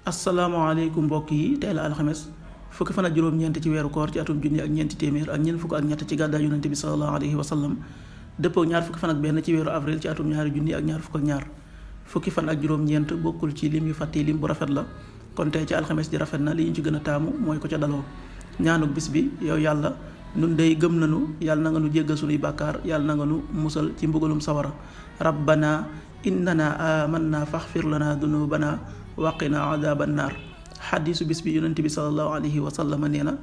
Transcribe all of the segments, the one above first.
asalaamaaleykum mbokk yi tey la alxames fukki fan ak juróom-ñeent ci weeru koor ci atum junni ak ñeenti téeméer ak ñeent fukk ak ñett ci gàddaay yonent bi sallallahu alayhi wa sallam dëppoo ñaar fukki fan ak benn ci weeru avril ci atum ñaari junni ak ñaar fukk ak ñaar fukki fan ak juróom-ñeent bokkul ci lim yu fàtte lim bu rafet la kon tey ci alxames ji rafet na li ñu ci gën a taamu mooy ko ca daloo ñaanuk bis bi yow yàlla nun day gëm nanu yàlla na nga nu jéggal sunuy bàkkaar yàlla na nga nu musal ci mbugalum sawara rabbana innana amanna faxfir lana dunubana waqina adaban naar xaddisu bis bi yonent bi salallahu alayhi wa sallam nee na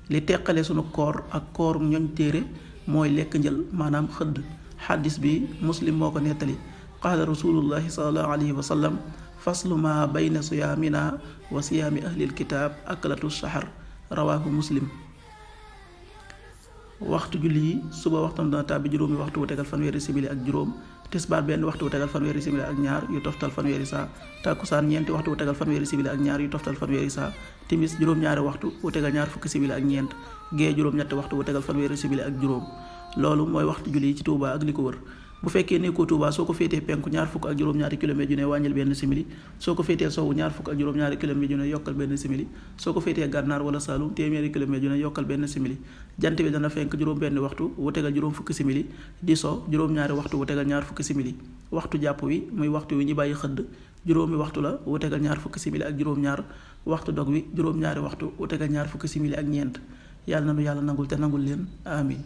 li teqale sunu koor ak koor ñoñ téere mooy lekk njël maanaam xëdd xaddis bi muslim moo ko nettali qaala rasulullahi salallahu alayhi wa sallam faslu ma bayna siyaamina wa siyaami ahlil kitaab aklatu shahar rawaahu muslim. waxtu julli yi suba waxtam dana tàbbi juróomi waxtu wu tegal fanweeri simili ak juróom tisbaar benn waxtu wu tegal fanweeri simili ak ñaar yu toftal fanweeri saa takkusaan ñeenti waxtu wu tegal fanweeri simili ak ñaar yu toftal fanweeri saa timis juróom-ñaari waxtu wu tegal ñaar fukki simili ak ñeent gee juróom-ñetti waxtu wu tegal fanweeri simili ak juróom loolu mooy waxtu julli yi ci Touba ak li ko wër bu fekkee nekkoo Touba soo ko féetee penku ñaar fukk ak juróom-ñaari kilomètre yu ne wàññil benn simili soo ko féetee sowwu ñaar fukk ak juróom-ñaari kilomètre yu ne yokkal benn simili soo ko féetee gànnaar wala Saalum téeméeri kilomètre yu ne yokkal benn simili jant bi dana fenk juróom benn waxtu wu tegal juróom fukki simili di so juróom-ñaari waxtu wu tegal ñaar fukki simili waxtu jàpp wi muy waxtu wi ñu bàyyi xëdd juróomi waxtu la wu tegal ñaar fukki simili ak juróom-ñaar waxtu dog wi juróom-ñaari waxtu wu tegal ñaar fukki simili ak ñeent yàlla na nu yàlla nangul te nangul leen amin